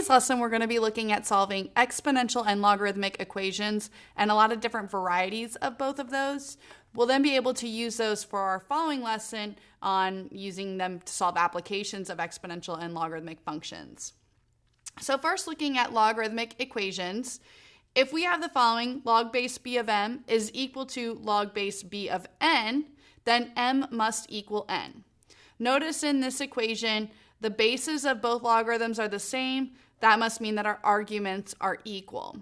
today's lesson, we're going to be looking at solving exponential and logarithmic equations and a lot of different varieties of both of those. We'll then be able to use those for our following lesson on using them to solve applications of exponential and logarithmic functions. So first, looking at logarithmic equations, if we have the following, log base b of m is equal to log base b of n, then m must equal n. Notice in this equation, the bases of both logarithms are the same. That must mean that our arguments are equal.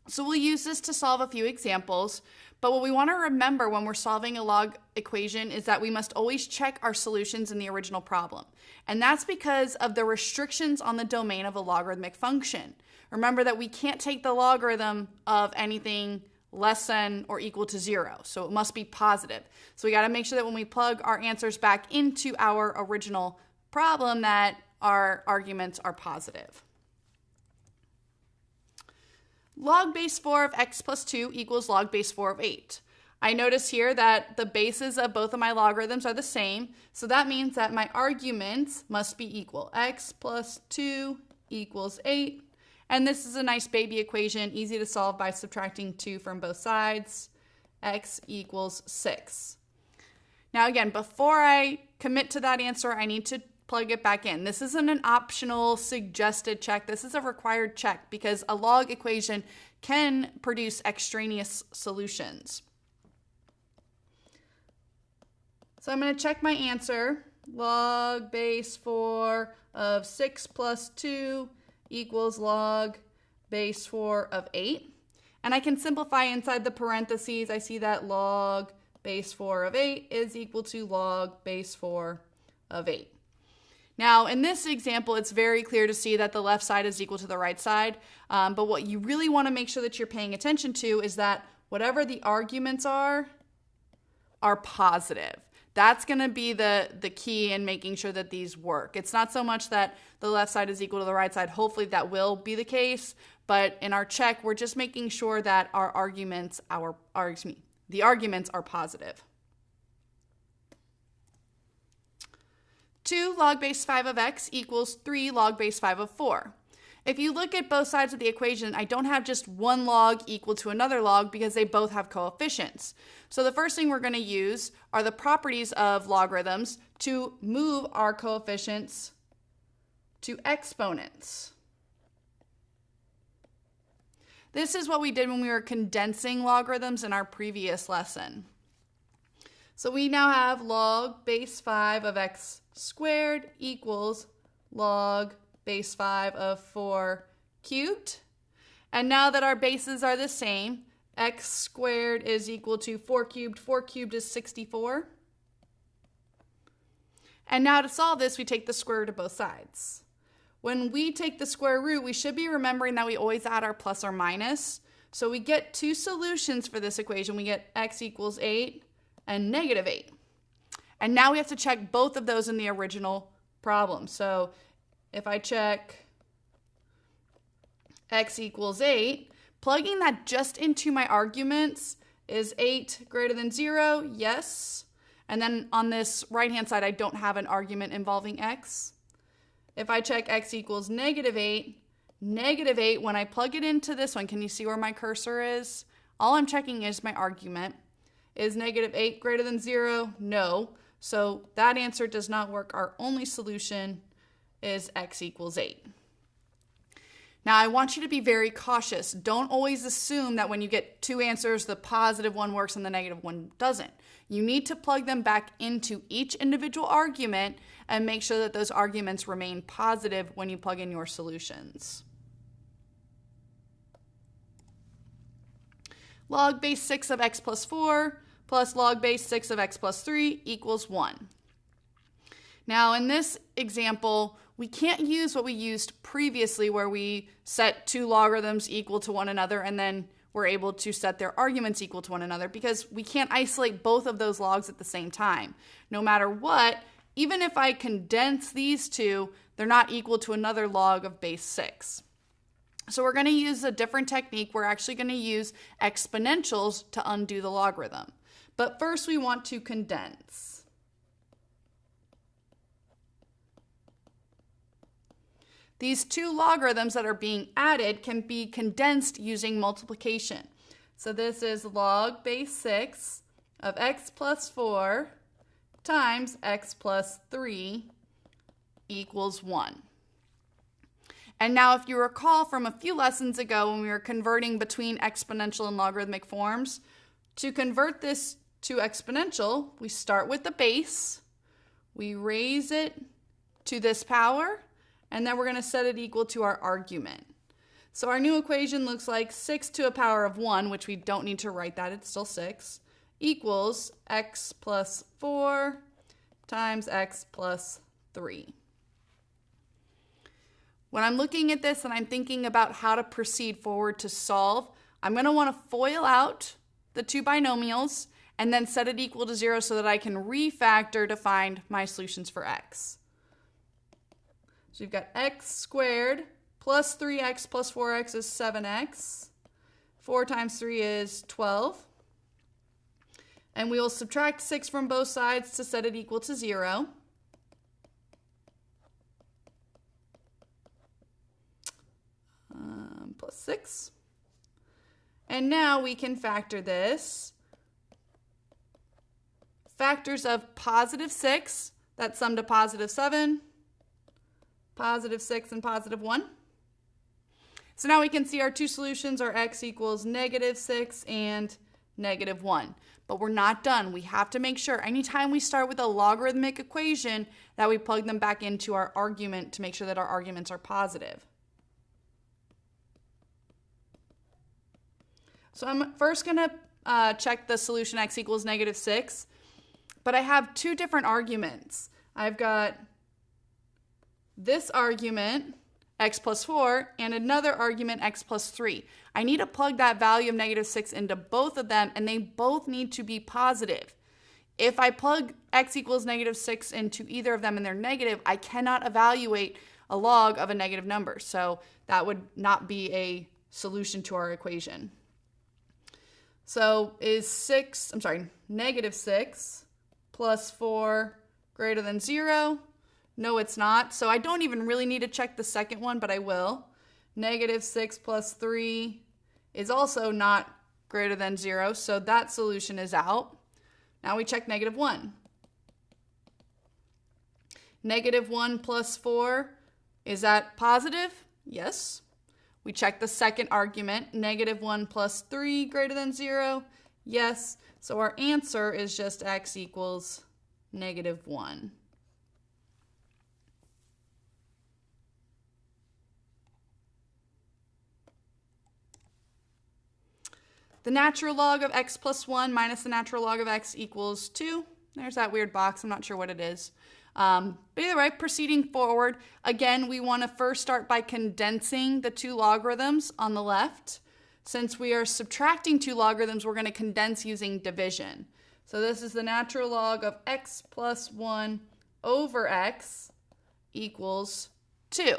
So we'll use this to solve a few examples, but what we want to remember when we're solving a log equation is that we must always check our solutions in the original problem. And that's because of the restrictions on the domain of a logarithmic function. Remember that we can't take the logarithm of anything less than or equal to 0, so it must be positive. So we got to make sure that when we plug our answers back into our original problem that our arguments are positive. Log base 4 of x plus 2 equals log base 4 of 8. I notice here that the bases of both of my logarithms are the same, so that means that my arguments must be equal. X plus 2 equals 8. And this is a nice baby equation, easy to solve by subtracting 2 from both sides. X equals 6. Now again, before I commit to that answer, I need to plug it back in. This isn't an optional suggested check. This is a required check because a log equation can produce extraneous solutions. So I'm going to check my answer. Log base 4 of 6 plus 2 equals log base 4 of 8. And I can simplify inside the parentheses. I see that log base 4 of 8 is equal to log base 4 of 8. Now, in this example, it's very clear to see that the left side is equal to the right side. But what you really want to make sure that you're paying attention to is that whatever the arguments are positive. That's going to be the key in making sure that these work. It's not so much that the left side is equal to the right side. Hopefully that will be the case. But in our check, we're just making sure that the arguments are positive. 2 log base 5 of x equals 3 log base 5 of 4. If you look at both sides of the equation, I don't have just one log equal to another log because they both have coefficients. So the first thing we're going to use are the properties of logarithms to move our coefficients to exponents. This is what we did when we were condensing logarithms in our previous lesson. So we now have log base 5 of x squared equals log base 5 of 4 cubed. And now that our bases are the same, x squared is equal to 4 cubed. 4 cubed is 64. And now to solve this, we take the square root of both sides. When we take the square root, we should be remembering that we always add our plus or minus. So we get two solutions for this equation. We get x equals 8 and negative 8. And now we have to check both of those in the original problem. So if I check x equals 8, plugging that just into my arguments, is 8 greater than 0? Yes. And then on this right-hand side, I don't have an argument involving x. If I check x equals negative 8, when I plug it into this one, can you see where my cursor is? All I'm checking is my argument. Is negative 8 greater than 0? No. So that answer does not work. Our only solution is x equals 8. Now I want you to be very cautious. Don't always assume that when you get two answers, the positive one works and the negative one doesn't. You need to plug them back into each individual argument and make sure that those arguments remain positive when you plug in your solutions. Log base 6 of x plus 4 plus log base 6 of x plus 3 equals 1. Now in this example, we can't use what we used previously where we set two logarithms equal to one another and then we're able to set their arguments equal to one another because we can't isolate both of those logs at the same time. No matter what, even if I condense these two, they're not equal to another log of base 6. So we're going to use a different technique. We're actually going to use exponentials to undo the logarithm. But first we want to condense. These two logarithms that are being added can be condensed using multiplication. So this is log base 6 of x plus 4 times x plus 3 equals 1. And now if you recall from a few lessons ago when we were converting between exponential and logarithmic forms, to convert this to exponential, we start with the base, we raise it to this power, and then we're going to set it equal to our argument. So our new equation looks like 6 to a power of 1, which we don't need to write that, it's still 6, equals x plus 4 times x plus 3. When I'm looking at this and I'm thinking about how to proceed forward to solve, I'm going to want to FOIL out the two binomials and then set it equal to 0 so that I can refactor to find my solutions for x. So we've got x squared plus 3x plus 4x is 7x. 4 times 3 is 12. And we will subtract 6 from both sides to set it equal to 0. Plus 6. And now we can factor this. Factors of positive 6, that sum to positive 7, positive 6, and positive 1. So now we can see our two solutions are x equals negative 6 and negative 1. But we're not done. We have to make sure anytime we start with a logarithmic equation that we plug them back into our argument to make sure that our arguments are positive. So I'm first going to check the solution x equals negative 6, but I have two different arguments. I've got this argument, x plus 4, and another argument, x plus 3. I need to plug that value of negative 6 into both of them, and they both need to be positive. If I plug x equals negative 6 into either of them and they're negative, I cannot evaluate a log of a negative number. So that would not be a solution to our equation. So is negative 6 plus 4 greater than 0? No, it's not. So I don't even really need to check the second one, but I will. Negative 6 plus 3 is also not greater than 0, so that solution is out. Now we check negative 1. Negative 1 plus 4, is that positive? Yes. We check the second argument, negative 1 plus 3 greater than 0. Yes. So our answer is just x equals negative 1. The natural log of x plus 1 minus the natural log of x equals 2. There's that weird box. I'm not sure what it is. But either way, proceeding forward, again, we want to first start by condensing the two logarithms on the left. Since we are subtracting two logarithms, we're going to condense using division. So this is the natural log of x plus 1 over x equals 2.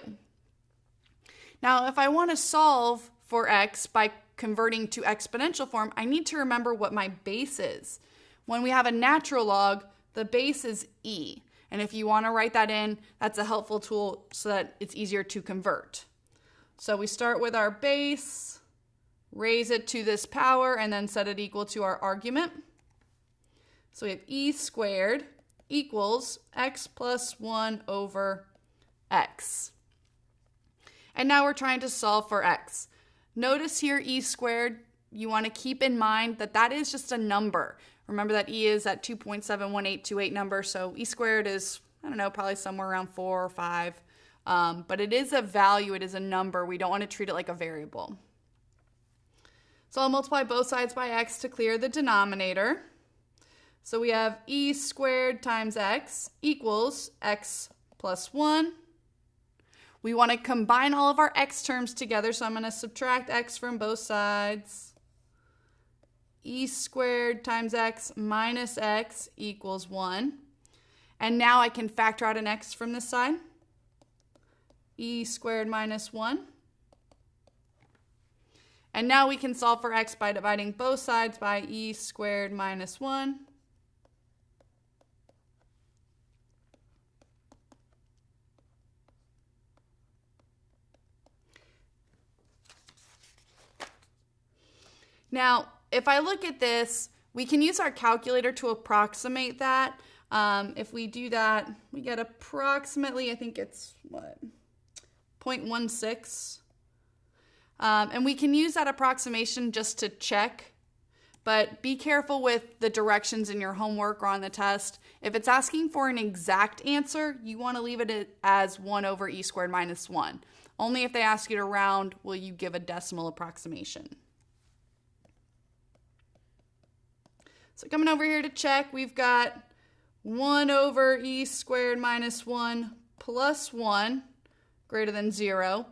Now, if I want to solve for x by converting to exponential form, I need to remember what my base is. When we have a natural log, the base is e. And if you want to write that in, that's a helpful tool so that it's easier to convert. So we start with our base, raise it to this power, and then set it equal to our argument. So we have e squared equals x plus 1 over x. And now we're trying to solve for x. Notice here e squared, you want to keep in mind that that is just a number. Remember that e is that 2.71828 number, so e squared is, I don't know, probably somewhere around 4 or 5. But it is a value, it is a number. We don't want to treat it like a variable. So I'll multiply both sides by x to clear the denominator. So we have e squared times x equals x plus 1. We want to combine all of our x terms together, so I'm going to subtract x from both sides. E squared times x minus x equals 1. And now I can factor out an x from this side. E squared minus 1. And now we can solve for x by dividing both sides by e squared minus 1. Now, if I look at this, we can use our calculator to approximate that. If we do that, we get approximately, I think it's what, 0.16. And we can use that approximation just to check, but be careful with the directions in your homework or on the test. If it's asking for an exact answer, you want to leave it as 1 over e squared minus 1. Only if they ask you to round will you give a decimal approximation. So coming over here to check, we've got 1 over e squared minus 1 plus 1 greater than 0.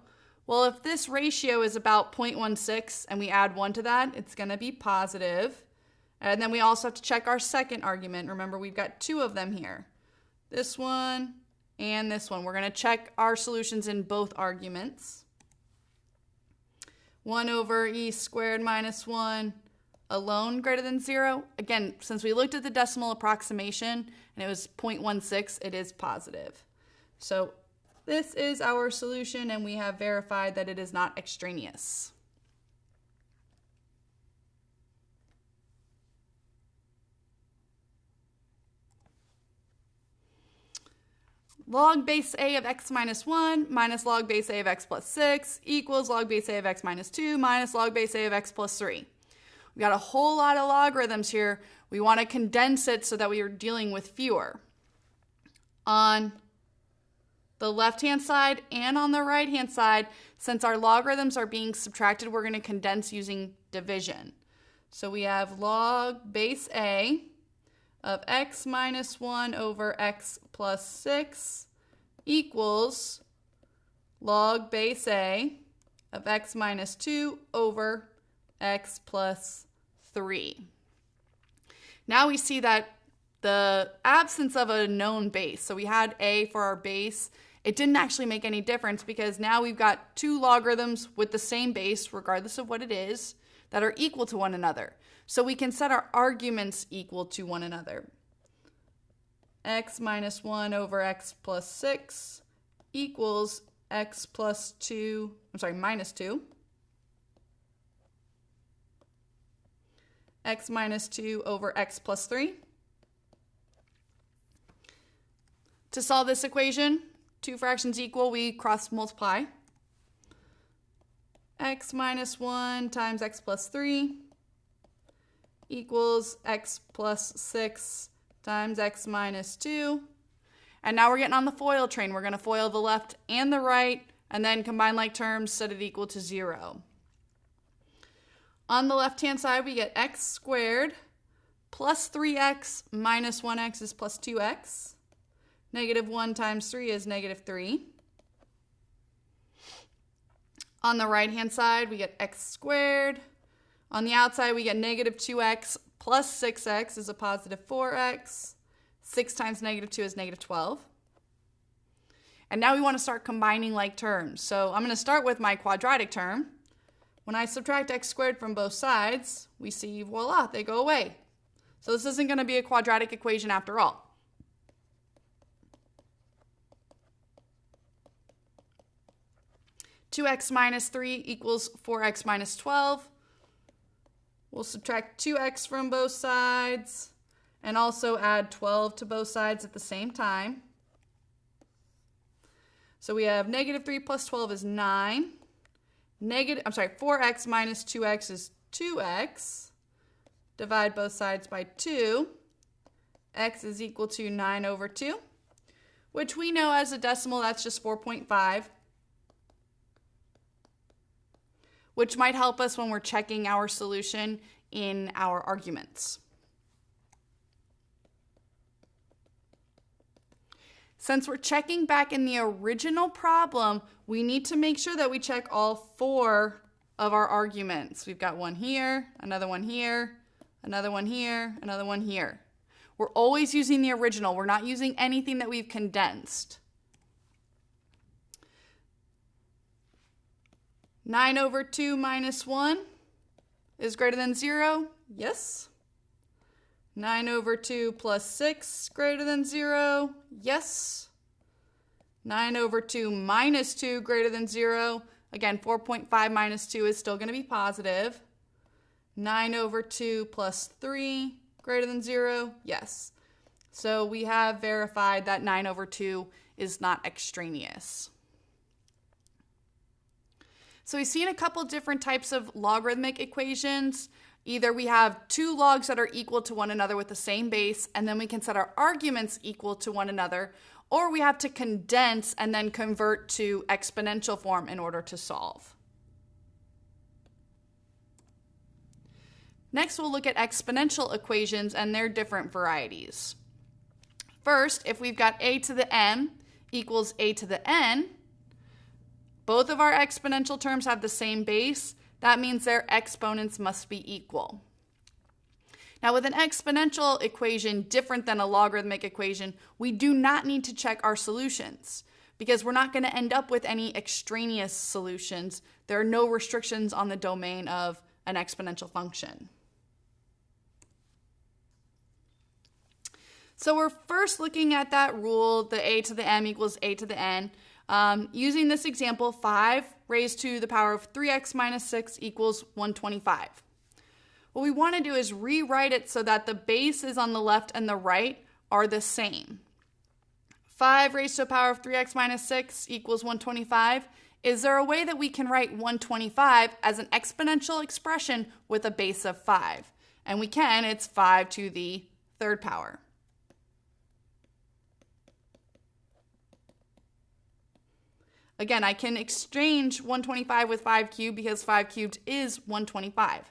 Well, if this ratio is about 0.16 and we add 1 to that, it's going to be positive. And then we also have to check our second argument. Remember, we've got 2 of them here. This one and this one. We're going to check our solutions in both arguments. 1 over e squared minus 1 alone greater than 0. Again, since we looked at the decimal approximation and it was 0.16, it is positive. So this is our solution, and we have verified that it is not extraneous. Log base a of x minus 1 minus log base a of x plus 6 equals log base a of x minus 2 minus log base a of x plus 3. We've got a whole lot of logarithms here. We want to condense it so that we are dealing with fewer. On the left-hand side and on the right-hand side, since our logarithms are being subtracted, we're going to condense using division. So we have log base a of x minus 1 over x plus 6 equals log base a of x minus 2 over x plus 3. Now we see that the absence of a known base, so we had a for our base, it didn't actually make any difference because now we've got 2 logarithms with the same base, regardless of what it is, that are equal to one another. So we can set our arguments equal to one another. X minus 1 over x plus 6 equals x plus 2, minus 2. X minus 2 over x plus 3. To solve this equation, 2 fractions equal, we cross multiply. X minus 1 times x plus 3 equals x plus 6 times x minus 2. And now we're getting on the FOIL train. We're going to FOIL the left and the right, and then combine like terms, set it equal to 0. On the left-hand side, we get x squared plus 3x minus 1x is plus 2x. Negative 1 times 3 is negative 3. On the right-hand side, we get x squared. On the outside, we get negative 2x plus 6x is a positive 4x. 6 times negative 2 is negative 12. And now we want to start combining like terms. So I'm going to start with my quadratic term. When I subtract x squared from both sides, we see, voila, they go away. So this isn't going to be a quadratic equation after all. Two x minus 3 equals 4x minus 12. We'll subtract 2x from both sides and also add 12 to both sides at the same time. So we have negative 3 plus 12 is 9. 4x minus 2x is 2x. Divide both sides by 2. X is equal to 9 over 2, which we know as a decimal, that's just 4.5, which might help us when we're checking our solution in our arguments. Since we're checking back in the original problem, we need to make sure that we check all 4 of our arguments. We've got one here, another one here, another one here, another one here. We're always using the original. We're not using anything that we've condensed. 9 over 2 minus 1 is greater than 0. Yes. 9 over 2 plus 6 greater than 0. Yes. 9 over 2 minus 2 greater than 0. Again, 4.5 minus 2 is still going to be positive. 9 over 2 plus 3 greater than 0? Yes. So we have verified that 9 over 2 is not extraneous. So we've seen a couple different types of logarithmic equations. Either we have two logs that are equal to one another with the same base, and then we can set our arguments equal to one another, or we have to condense and then convert to exponential form in order to solve. Next, we'll look at exponential equations and their different varieties. First, if we've got a to the m equals a to the n, both of our exponential terms have the same base. That means their exponents must be equal. Now, with an exponential equation different than a logarithmic equation, we do not need to check our solutions because we're not going to end up with any extraneous solutions. There are no restrictions on the domain of an exponential function. So we're first looking at that rule, the a to the m equals a to the n. Using this example, 5 raised to the power of 3x minus 6 equals 125. What we want to do is rewrite it so that the bases on the left and the right are the same. 5 raised to the power of 3x minus 6 equals 125. Is there a way that we can write 125 as an exponential expression with a base of 5? And we can. It's 5 to the third power. Again, I can exchange 125 with 5 cubed because 5 cubed is 125.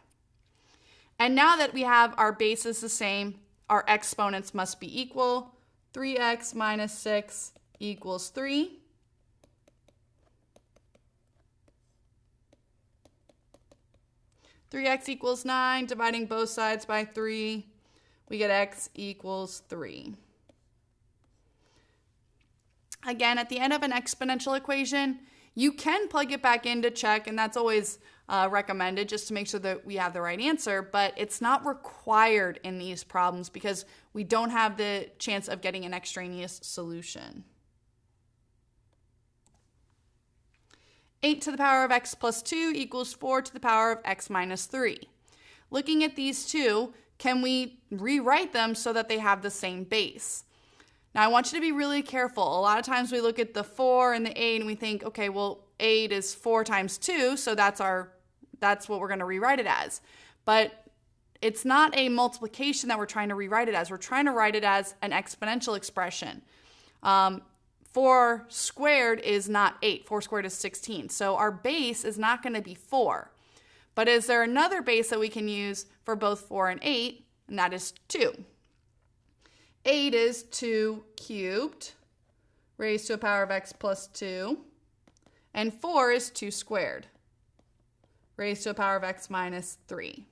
And now that we have our bases the same, our exponents must be equal. 3x minus 6 equals 3. X equals 9, dividing both sides by 3, we get x equals 3. Again, at the end of an exponential equation, you can plug it back in to check, and that's always recommended just to make sure that we have the right answer, but it's not required in these problems because we don't have the chance of getting an extraneous solution. 8 to the power of x plus 2 equals 4 to the power of x minus 3. Looking at these two, can we rewrite them so that they have the same base? Now, I want you to be really careful. A lot of times we look at the 4 and the 8 and we think, okay, well, 8 is 4 times 2, so that's what we're going to rewrite it as. But it's not a multiplication that we're trying to rewrite it as. We're trying to write it as an exponential expression. 4 squared is not 8. 4 squared is 16. So our base is not going to be 4. But is there another base that we can use for both 4 and 8? And that is 2. 8 is 2 cubed raised to a power of x plus 2. And 4 is 2 squared raised to a power of x minus 3.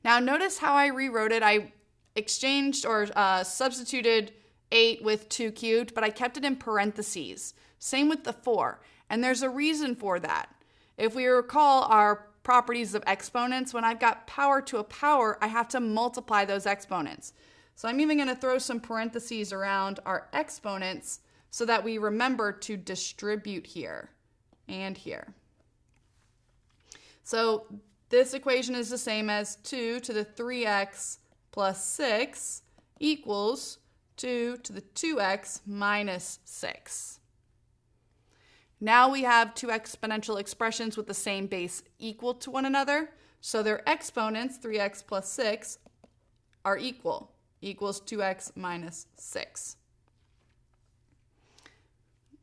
Now notice how I rewrote it. I exchanged or substituted 8 with 2 cubed, but I kept it in parentheses. Same with the 4. And there's a reason for that. If we recall our properties of exponents, when I've got power to a power, I have to multiply those exponents. So I'm even going to throw some parentheses around our exponents so that we remember to distribute here and here. So this equation is the same as 2 to the 3x plus 6 equals 2 to the 2x minus 6. Now we have two exponential expressions with the same base equal to one another. So their exponents, 3x plus 6, are equal. Equals 2x minus 6.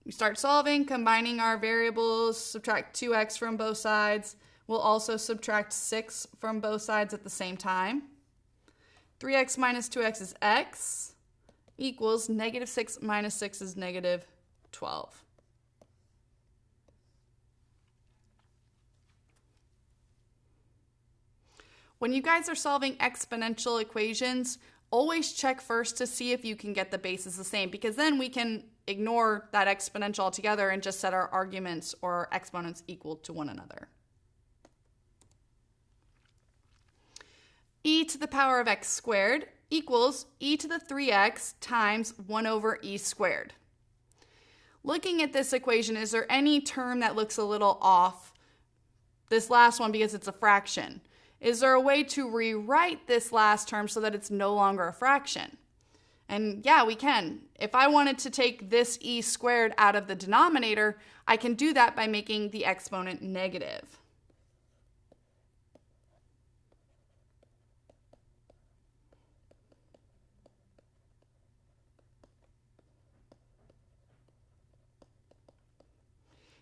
We start solving, combining our variables, subtract 2x from both sides. We'll also subtract 6 from both sides at the same time. 3x minus 2x is x equals negative 6 minus 6 is negative 12. When you guys are solving exponential equations, always check first to see if you can get the bases the same, because then we can ignore that exponential altogether and just set our arguments or our exponents equal to one another. E to the power of x squared equals e to the 3x times 1 over e squared. Looking at this equation, is there any term that looks a little off? This last one, because it's a fraction. is there a way to rewrite this last term so that it's no longer a fraction? And yeah, we can. If I wanted to take this e squared out of the denominator, I can do that by making the exponent negative.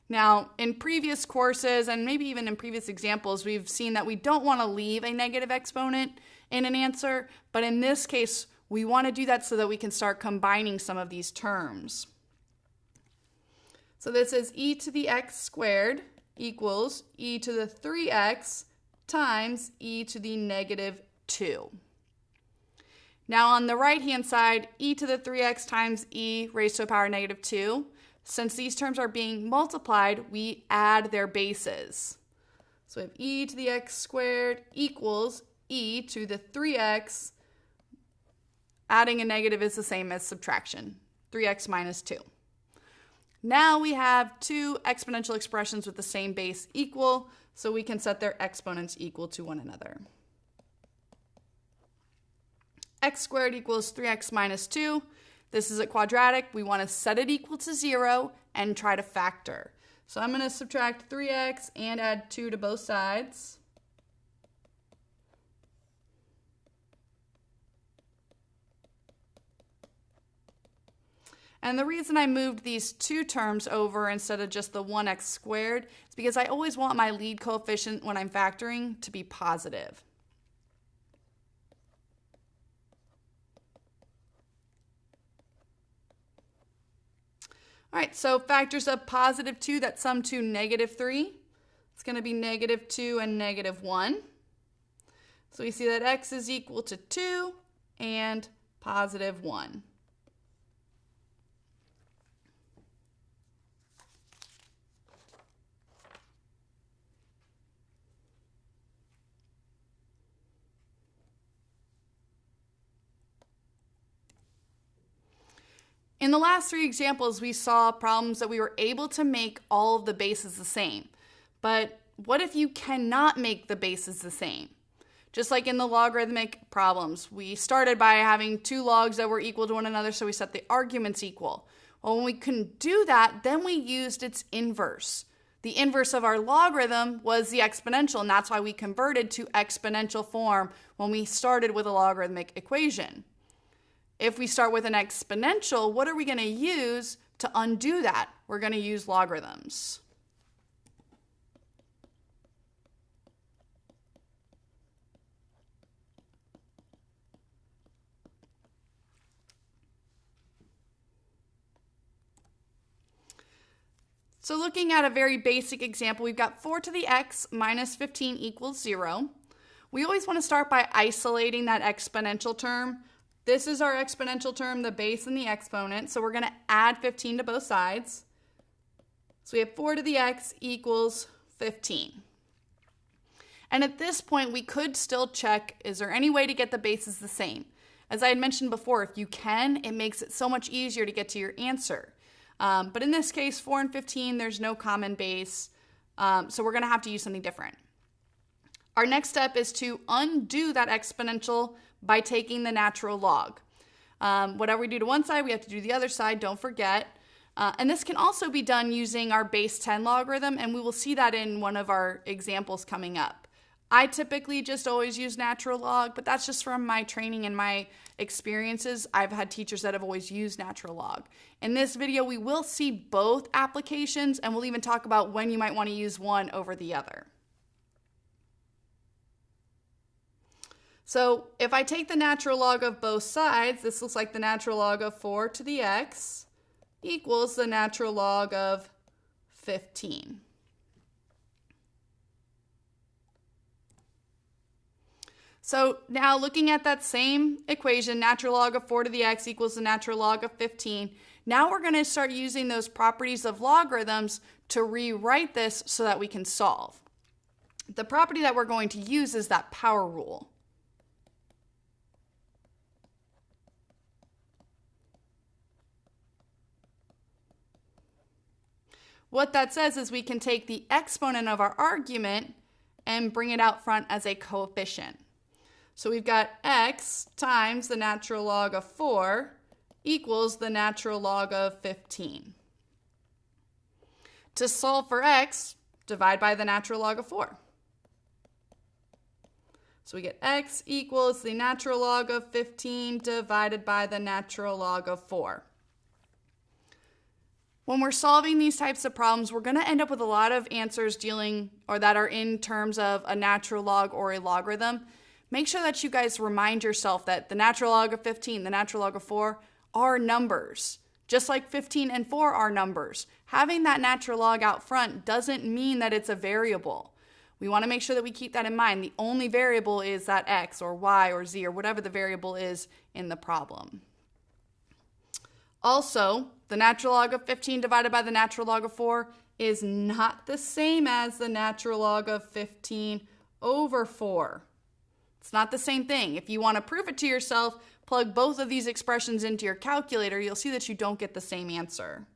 Now, in previous courses and maybe even in previous examples, we've seen that we don't want to leave a negative exponent in an answer, but in this case, we want to do that so that we can start combining some of these terms. So this is e to the x squared equals e to the 3x times e to the negative 2. Now on the right-hand side, e to the 3x times e raised to the power negative 2. Since these terms are being multiplied, we add their bases. So we have e to the x squared equals e to the 3x. Adding a negative is the same as subtraction, 3x minus 2. Now we have two exponential expressions with the same base equal, so we can set their exponents equal to one another. X squared equals 3x minus 2. This is a quadratic. We want to set it equal to 0 and try to factor. So I'm going to subtract 3x and add 2 to both sides. And the reason I moved these two terms over instead of just the 1x squared is because I always want my lead coefficient when I'm factoring to be positive. All right, so factors of positive 2 that sum to negative 3. It's going to be negative 2 and negative 1. So we see that x is equal to 2 and positive 1. In the last three examples, we saw problems that we were able to make all of the bases the same. But what if you cannot make the bases the same? Just like in the logarithmic problems, we started by having two logs that were equal to one another, so we set the arguments equal. Well, when we couldn't do that, then we used its inverse. The inverse of our logarithm was the exponential, and that's why we converted to exponential form when we started with a logarithmic equation. If we start with an exponential, what are we going to use to undo that? We're going to use logarithms. So looking at a very basic example, we've got 4 to the x minus 15 equals 0. We always want to start by isolating that exponential term. This is our exponential term, the base and the exponent, so we're going to add 15 to both sides. So we have 4 to the x equals 15. And at this point, we could still check, is there any way to get the bases the same? As I had mentioned before, if you can, it makes it so much easier to get to your answer. But in this case, 4 and 15, there's no common base, so we're going to have to use something different. Our next step is to undo that exponential by taking the natural log. Whatever we do to one side, we have to do the other side, don't forget. And this can also be done using our base 10 logarithm, and we will see that in one of our examples coming up. I typically just always use natural log, but that's just from my training and my experiences. I've had teachers that have always used natural log. In this video, we will see both applications, and we'll even talk about when you might want to use one over the other. So if I take the natural log of both sides, this looks like the natural log of 4 to the x equals the natural log of 15. So now looking at that same equation, natural log of 4 to the x equals the natural log of 15, now we're going to start using those properties of logarithms to rewrite this so that we can solve. The property that we're going to use is that power rule. What that says is we can take the exponent of our argument and bring it out front as a coefficient. So we've got x times the natural log of 4 equals the natural log of 15. To solve for x, divide by the natural log of 4. So we get x equals the natural log of 15 divided by the natural log of 4. When we're solving these types of problems, we're going to end up with a lot of answers that are in terms of a natural log or a logarithm. Make sure that you guys remind yourself that the natural log of 15, the natural log of 4 are numbers. Just like 15 and 4 are numbers. Having that natural log out front doesn't mean that it's a variable. We want to make sure that we keep that in mind. The only variable is that x or y or z or whatever the variable is in the problem. Also, the natural log of 15 divided by the natural log of 4 is not the same as the natural log of 15 over 4. It's not the same thing. If you want to prove it to yourself, plug both of these expressions into your calculator. You'll see that you don't get the same answer.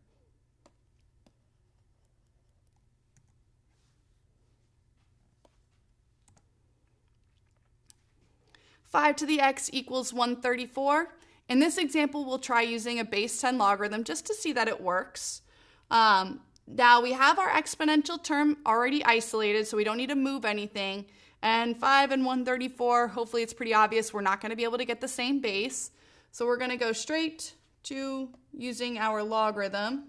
Five to the x equals 134. In this example, we'll try using a base 10 logarithm just to see that it works. Now we have our exponential term already isolated, so we don't need to move anything. And 5 and 134, hopefully it's pretty obvious we're not going to be able to get the same base. So we're going to go straight to using our logarithm.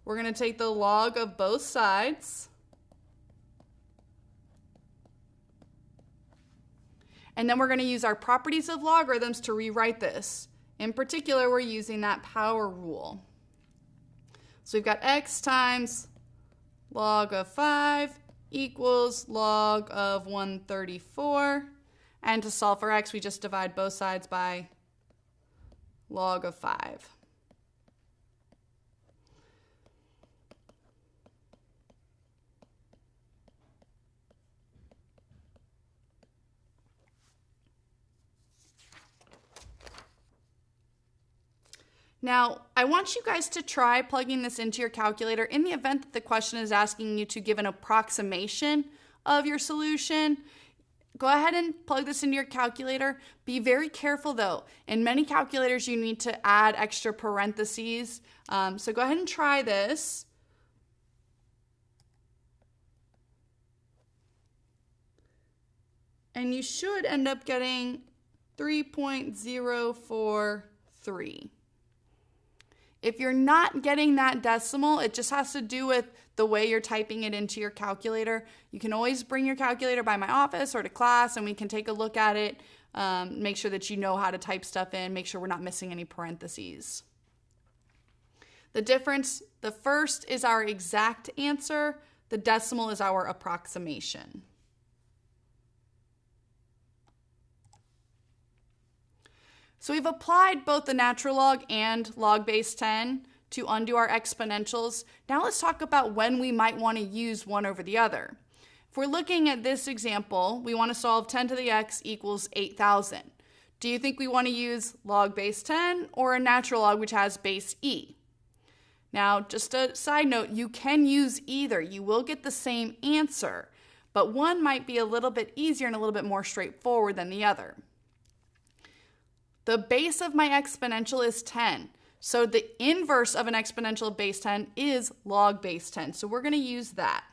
We're going to take the log of both sides. And then we're going to use our properties of logarithms to rewrite this. In particular, we're using that power rule. So we've got x times log of 5 equals log of 134. And to solve for x, we just divide both sides by log of 5. Now, I want you guys to try plugging this into your calculator in the event that the question is asking you to give an approximation of your solution. Go ahead and plug this into your calculator. Be very careful though. In many calculators, you need to add extra parentheses. So go ahead and try this. And you should end up getting 3.043. If you're not getting that decimal, it just has to do with the way you're typing it into your calculator. You can always bring your calculator by my office or to class and we can take a look at it, make sure that you know how to type stuff in, make sure we're not missing any parentheses. The difference, the first is our exact answer, the decimal is our approximation. So we've applied both the natural log and log base 10 to undo our exponentials. Now let's talk about when we might want to use one over the other. If we're looking at this example, we want to solve 10 to the x equals 8,000. Do you think we want to use log base 10 or a natural log which has base e? Now, just a side note, you can use either. You will get the same answer, but one might be a little bit easier and a little bit more straightforward than the other. The base of my exponential is 10. So the inverse of an exponential of base 10 is log base 10. So we're going to use that.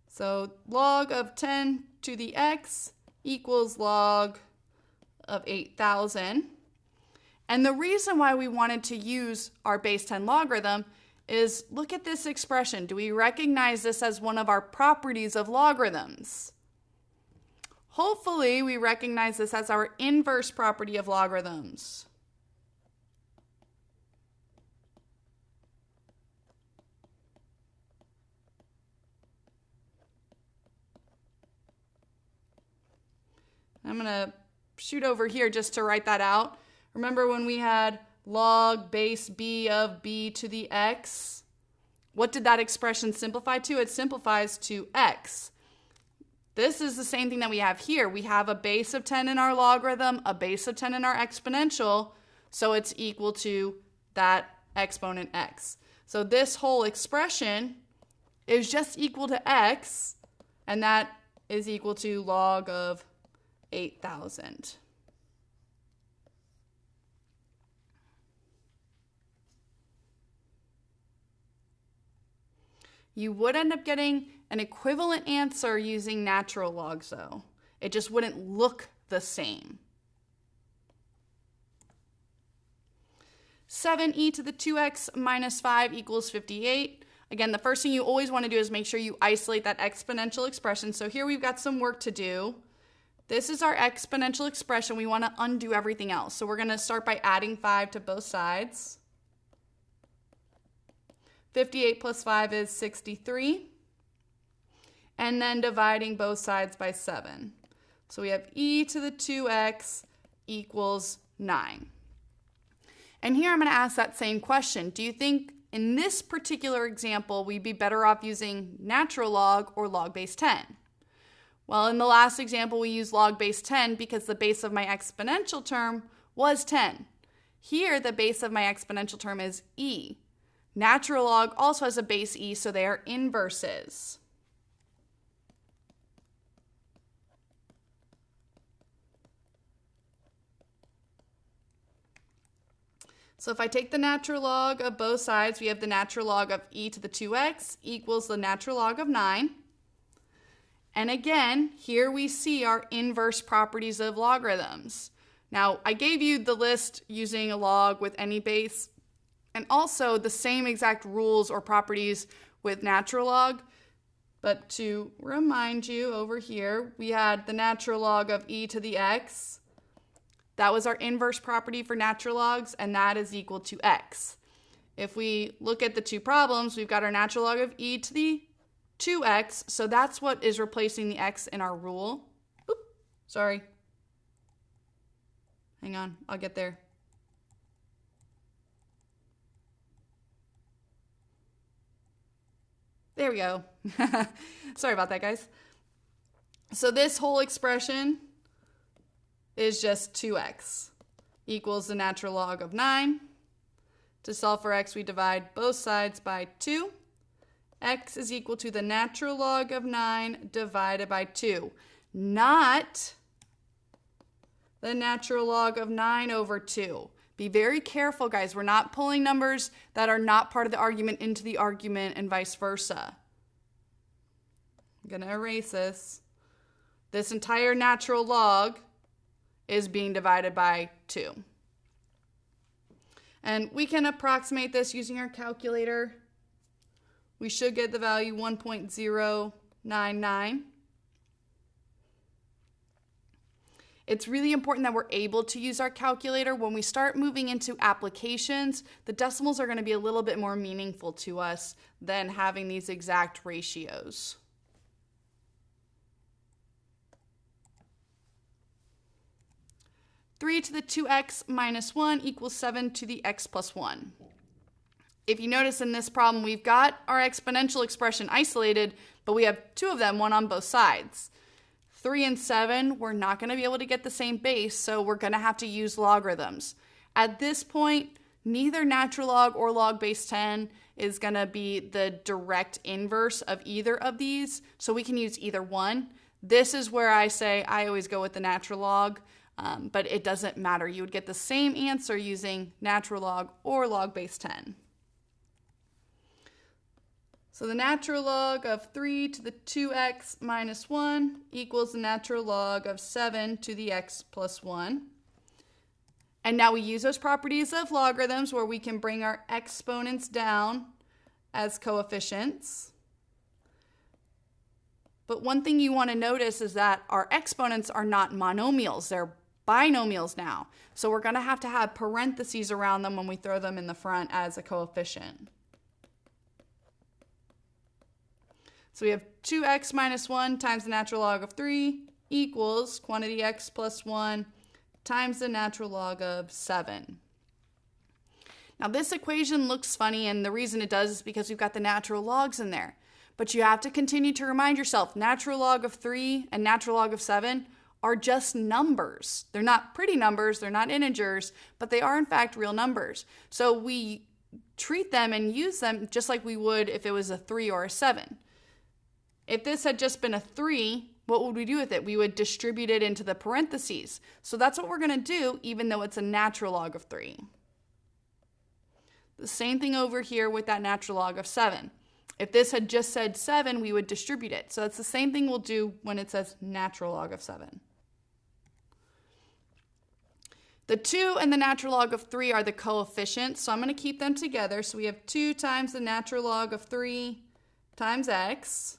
So log of 10 to the x equals log of 8,000. And the reason why we wanted to use our base 10 logarithm is look at this expression. Do we recognize this as one of our properties of logarithms? Hopefully, we recognize this as our inverse property of logarithms. I'm going to shoot over here just to write that out. Remember when we had log base b of b to the x? What did that expression simplify to? It simplifies to x. This is the same thing that we have here. We have a base of 10 in our logarithm, a base of 10 in our exponential, so it's equal to that exponent x. So this whole expression is just equal to x, and that is equal to log of 8,000. You would end up getting an equivalent answer using natural logs, though. It just wouldn't look the same. 7e to the 2x minus 5 equals 58. Again, the first thing you always want to do is make sure you isolate that exponential expression. So here we've got some work to do. This is our exponential expression. We want to undo everything else. So we're going to start by adding 5 to both sides. 58 plus 5 is 63. And then dividing both sides by 7. So we have e to the 2x equals 9. And here I'm going to ask that same question. Do you think in this particular example we'd be better off using natural log or log base 10? Well, in the last example we used log base 10 because the base of my exponential term was 10. Here the base of my exponential term is e. Natural log also has a base e, so they are inverses. So if I take the natural log of both sides, we have the natural log of e to the 2x equals the natural log of 9. And again, here we see our inverse properties of logarithms. Now, I gave you the list using a log with any base, and also the same exact rules or properties with natural log. But to remind you, over here, we had the natural log of e to the x. That was our inverse property for natural logs, and that is equal to x. If we look at the two problems, we've got our natural log of e to the 2x, so that's what is replacing the x in our rule. Oop, sorry. Hang on, I'll get there. There we go. Sorry about that, guys. So this whole expression is just 2x equals the natural log of 9. To solve for x, we divide both sides by 2. X is equal to the natural log of 9 divided by 2, not the natural log of 9 over 2. Be very careful, guys. We're not pulling numbers that are not part of the argument into the argument and vice versa. I'm going to erase this. This entire natural log is being divided by 2. And we can approximate this using our calculator. We should get the value 1.099. It's really important that we're able to use our calculator. When we start moving into applications, the decimals are going to be a little bit more meaningful to us than having these exact ratios. Three to the 2x minus 1 equals 7 to the x plus 1. If you notice in this problem, we've got our exponential expression isolated, but we have two of them, one on both sides. 3 and 7, we're not going to be able to get the same base, so we're going to have to use logarithms. At this point, neither natural log or log base 10 is going to be the direct inverse of either of these, so we can use either one. This is where I say I always go with the natural log, but it doesn't matter. You would get the same answer using natural log or log base 10. So the natural log of 3 to the 2x minus 1 equals the natural log of 7 to the x plus 1. And now we use those properties of logarithms where we can bring our exponents down as coefficients. But one thing you want to notice is that our exponents are not monomials, they're binomials now. So we're going to have parentheses around them when we throw them in the front as a coefficient. So we have 2x minus 1 times the natural log of 3 equals quantity x plus 1 times the natural log of 7. Now this equation looks funny, and the reason it does is because we've got the natural logs in there. But you have to continue to remind yourself, natural log of 3 and natural log of 7 are just numbers. They're not pretty numbers, they're not integers, but they are in fact real numbers. So we treat them and use them just like we would if it was a 3 or a 7. If this had just been a 3, what would we do with it? We would distribute it into the parentheses. So that's what we're going to do, even though it's a natural log of 3. The same thing over here with that natural log of 7. If this had just said 7, we would distribute it. So that's the same thing we'll do when it says natural log of 7. The 2 and the natural log of 3 are the coefficients, so I'm going to keep them together. So we have 2 times the natural log of 3 times x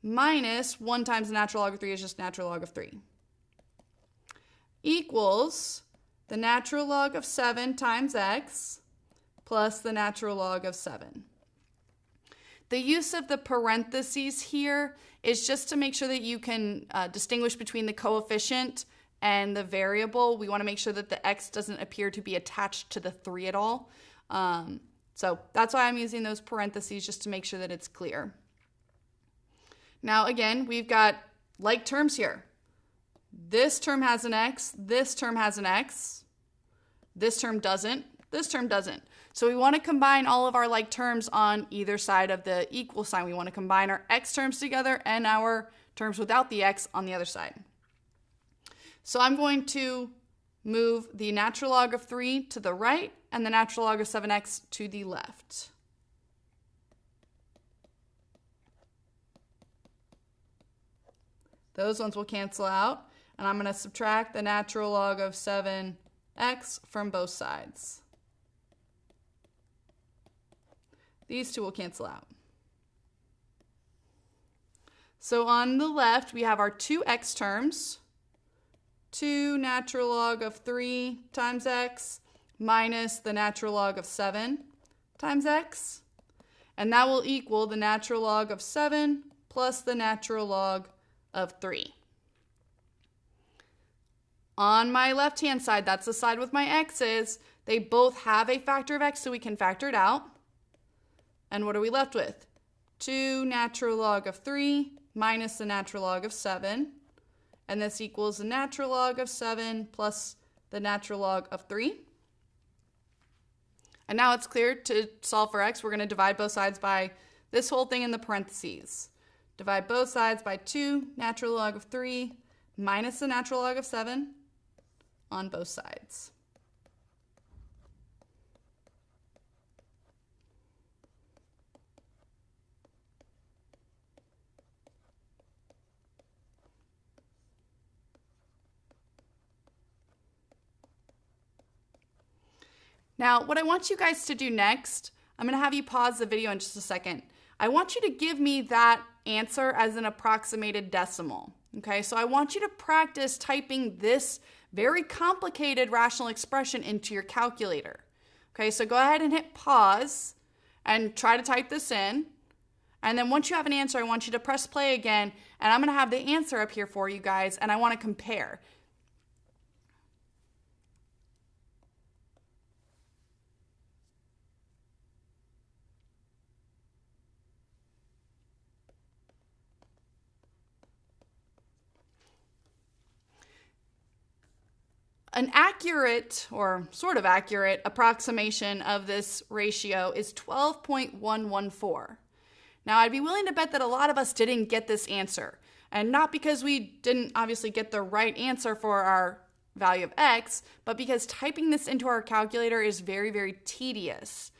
minus 1 times the natural log of 3 is just natural log of 3 equals the natural log of 7 times x plus the natural log of 7. The use of the parentheses here is just to make sure that you can distinguish between the coefficient and the variable. We want to make sure that the x doesn't appear to be attached to the 3 at all. So that's why I'm using those parentheses, just to make sure that it's clear. Now again, we've got like terms here. This term has an x, this term has an x, this term doesn't, this term doesn't. So we want to combine all of our like terms on either side of the equal sign. We want to combine our x terms together and our terms without the x on the other side. So I'm going to move the natural log of 3 to the right and the natural log of 7x to the left. Those ones will cancel out, and I'm going to subtract the natural log of 7x from both sides. These two will cancel out. So on the left, we have our two x terms. 2 natural log of 3 times x minus the natural log of 7 times x. And that will equal the natural log of 7 plus the natural log of 3. On my left-hand side, that's the side with my x's, they both have a factor of x, so we can factor it out. And what are we left with? 2 natural log of 3 minus the natural log of 7. And this equals the natural log of 7 plus the natural log of 3. And now it's clear to solve for x, we're going to divide both sides by this whole thing in the parentheses. Divide both sides by 2 natural log of 3 minus the natural log of 7 on both sides. Now, what I want you guys to do next, I'm going to have you pause the video in just a second. I want you to give me that answer as an approximated decimal. Okay, so I want you to practice typing this very complicated rational expression into your calculator. Okay, so go ahead and hit pause and try to type this in. And then once you have an answer, I want you to press play again, and I'm going to have the answer up here for you guys, and I want to compare. An accurate, or sort of accurate, approximation of this ratio is 12.114. Now, I'd be willing to bet that a lot of us didn't get this answer. And not because we didn't obviously get the right answer for our value of x, but because typing this into our calculator is very, very tedious.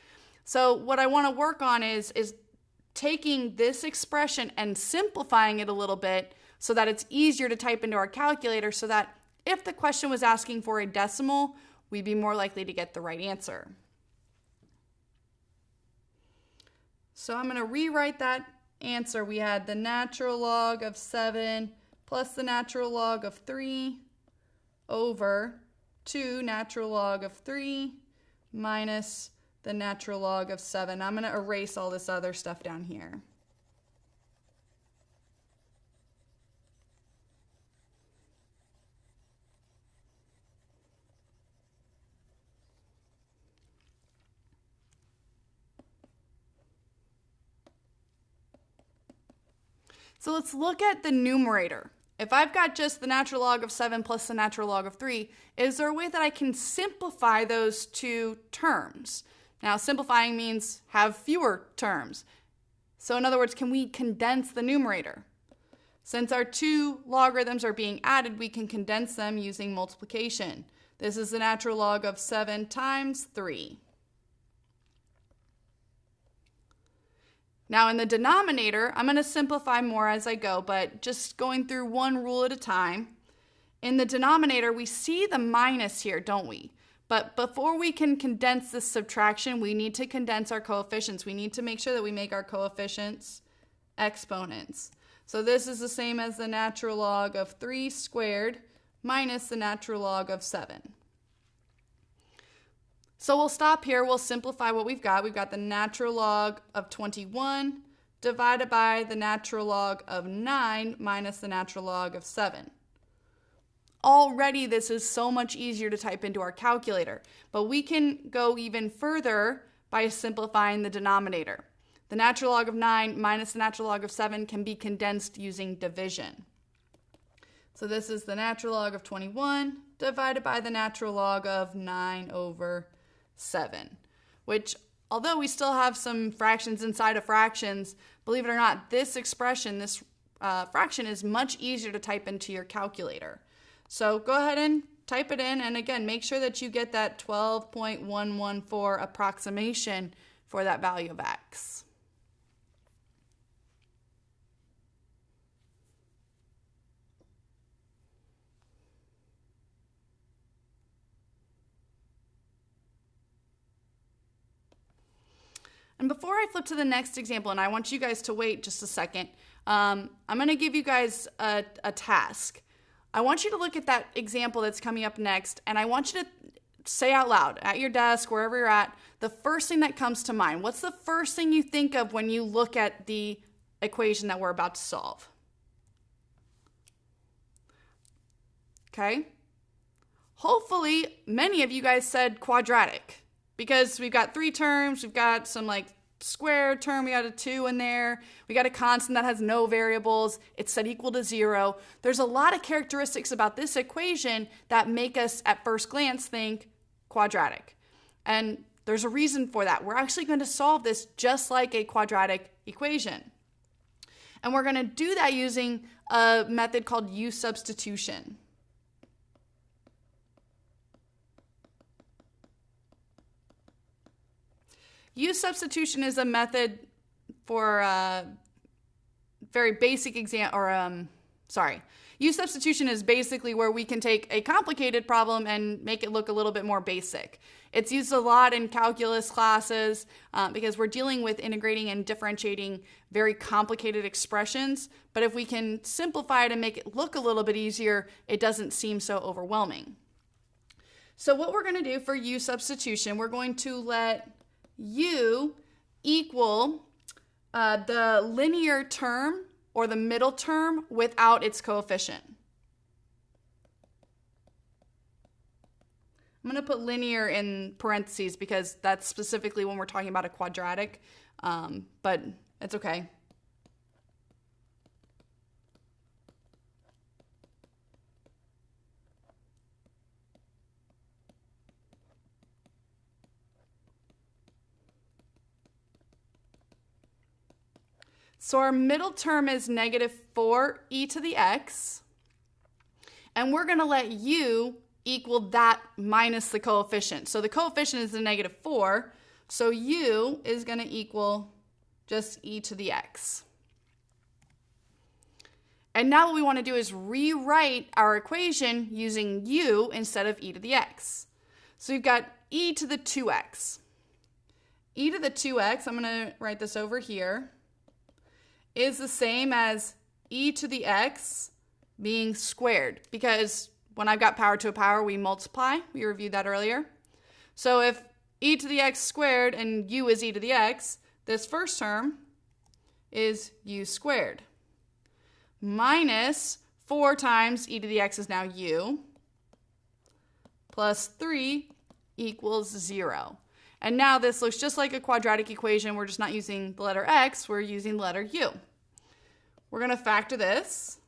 So what I want to work on is taking this expression and simplifying it a little bit so that it's easier to type into our calculator, so that if the question was asking for a decimal, we'd be more likely to get the right answer. So I'm going to rewrite that answer. We had the natural log of 7 plus the natural log of 3 over 2 natural log of 3 minus the natural log of 7. I'm going to erase all this other stuff down here. So let's look at the numerator. If I've got just the natural log of 7 plus the natural log of 3, is there a way that I can simplify those two terms? Now, simplifying means have fewer terms. So in other words, can we condense the numerator? Since our two logarithms are being added, we can condense them using multiplication. This is the natural log of 7 times 3. Now in the denominator, I'm going to simplify more as I go, but just going through one rule at a time. In the denominator, we see the minus here, don't we? But before we can condense this subtraction, we need to condense our coefficients. We need to make sure that we make our coefficients exponents. So this is the same as the natural log of 3 squared minus the natural log of 7. So we'll stop here. We'll simplify what we've got. We've got the natural log of 21 divided by the natural log of 9 minus the natural log of 7. Already this is so much easier to type into our calculator, but we can go even further by simplifying the denominator. The natural log of 9 minus the natural log of 7 can be condensed using division. So this is the natural log of 21 divided by the natural log of 9 over 7, which, although we still have some fractions inside of fractions, believe it or not, this expression, this fraction is much easier to type into your calculator. So go ahead and type it in, and again, make sure that you get that 12.114 approximation for that value of x. And before I flip to the next example, and I want you guys to wait just a second, I'm going to give you guys a task. I want you to look at that example that's coming up next, and I want you to say out loud, at your desk, wherever you're at, the first thing that comes to mind. What's the first thing you think of when you look at the equation that we're about to solve? Okay? Hopefully, many of you guys said quadratic, because we've got 3 terms, we've got some like squared term, we got a 2 in there, we got a constant that has no variables, it's set equal to 0. There's a lot of characteristics about this equation that make us at first glance think quadratic. And there's a reason for that. We're actually going to solve this just like a quadratic equation. And we're going to do that using a method called U substitution. U substitution is a method for very basic U substitution is basically where we can take a complicated problem and make it look a little bit more basic. It's used a lot in calculus classes because we're dealing with integrating and differentiating very complicated expressions. But if we can simplify it and make it look a little bit easier, it doesn't seem so overwhelming. So what we're going to do for U substitution, we're going to let U equal the linear term or the middle term without its coefficient. I'm going to put linear in parentheses because that's specifically when we're talking about a quadratic, but it's okay. So our middle term is negative 4e to the x, and we're going to let u equal that minus the coefficient. So the coefficient is the negative 4, so u is going to equal just e to the x. And now what we want to do is rewrite our equation using u instead of e to the x. So we've got e to the 2x. E to the 2x, I'm going to write this over here, is the same as e to the x being squared, because when I've got power to a power, we multiply. We reviewed that earlier. So if e to the x squared and u is e to the x, this first term is u squared. Minus 4 times e to the x is now u, plus 3 equals 0. And now this looks just like a quadratic equation. We're just not using the letter x, we're using the letter u. we're going to factor this.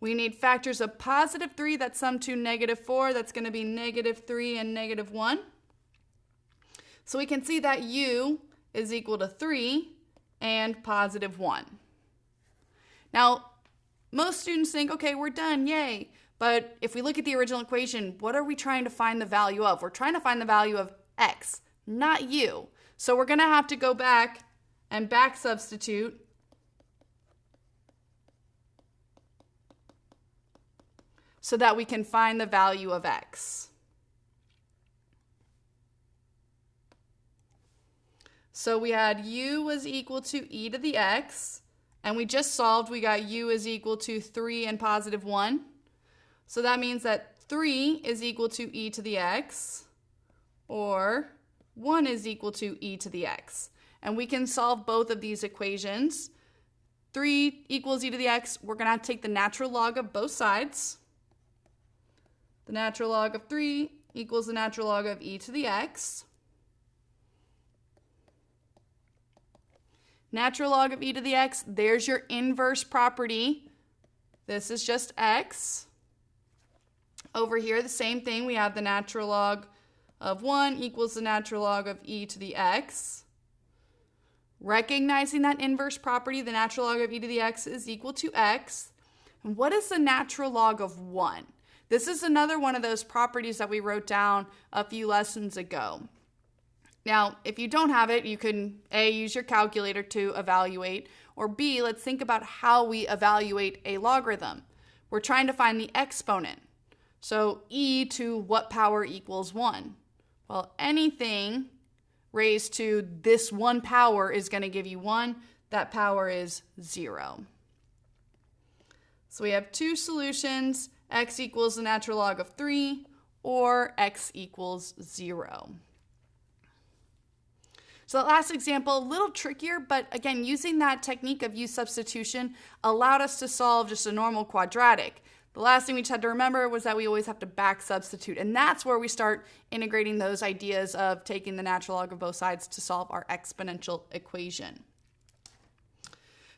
We need factors of positive 3 that sum to negative 4. That's going to be negative 3 and negative 1. So we can see that u is equal to 3 and positive 1. Now, most students think, okay, we're done, yay. But if we look at the original equation, what are we trying to find the value of? We're trying to find the value of x, not u. So we're going to have to go back and back substitute so that we can find the value of x. So we had u was equal to e to the x, and we just solved, we got u is equal to 3 and positive 1. So that means that 3 is equal to e to the x, or 1 is equal to e to the x. And we can solve both of these equations. 3 equals e to the x, we're going to have to take the natural log of both sides. The natural log of 3 equals the natural log of e to the x. Natural log of e to the x, there's your inverse property. This is just x. Over here, the same thing. We have the natural log of 1 equals the natural log of e to the x. Recognizing that inverse property, the natural log of e to the x is equal to x. And what is the natural log of 1? This is another one of those properties that we wrote down a few lessons ago. Now, if you don't have it, you can A, use your calculator to evaluate, or B, let's think about how we evaluate a logarithm. We're trying to find the exponent. So e to what power equals 1? Well, anything raised to this 1 power is going to give you 1. That power is 0. So we have two solutions. X equals the natural log of 3, or x equals 0. So that last example, a little trickier, but again, using that technique of u substitution allowed us to solve just a normal quadratic. The last thing we just had to remember was that we always have to back substitute, and that's where we start integrating those ideas of taking the natural log of both sides to solve our exponential equation.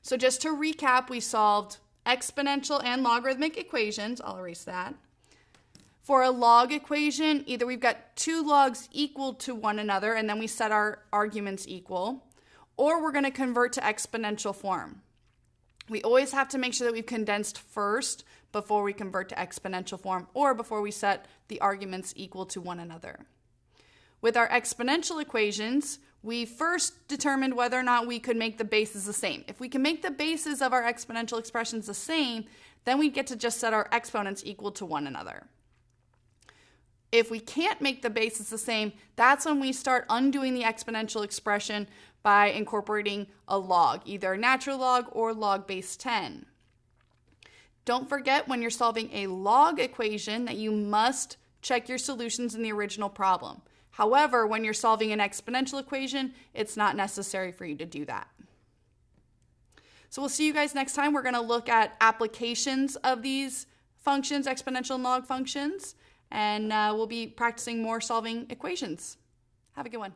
So just to recap, we solved exponential and logarithmic equations. I'll erase that. For a log equation, either we've got two logs equal to one another and then we set our arguments equal, or we're going to convert to exponential form. We always have to make sure that we've condensed first before we convert to exponential form or before we set the arguments equal to one another. With our exponential equations, we first determined whether or not we could make the bases the same. If we can make the bases of our exponential expressions the same, then we get to just set our exponents equal to one another. If we can't make the bases the same, that's when we start undoing the exponential expression by incorporating a log, either a natural log or log base 10. Don't forget when you're solving a log equation that you must check your solutions in the original problem. However, when you're solving an exponential equation, it's not necessary for you to do that. So we'll see you guys next time. We're going to look at applications of these functions, exponential and log functions, and we'll be practicing more solving equations. Have a good one.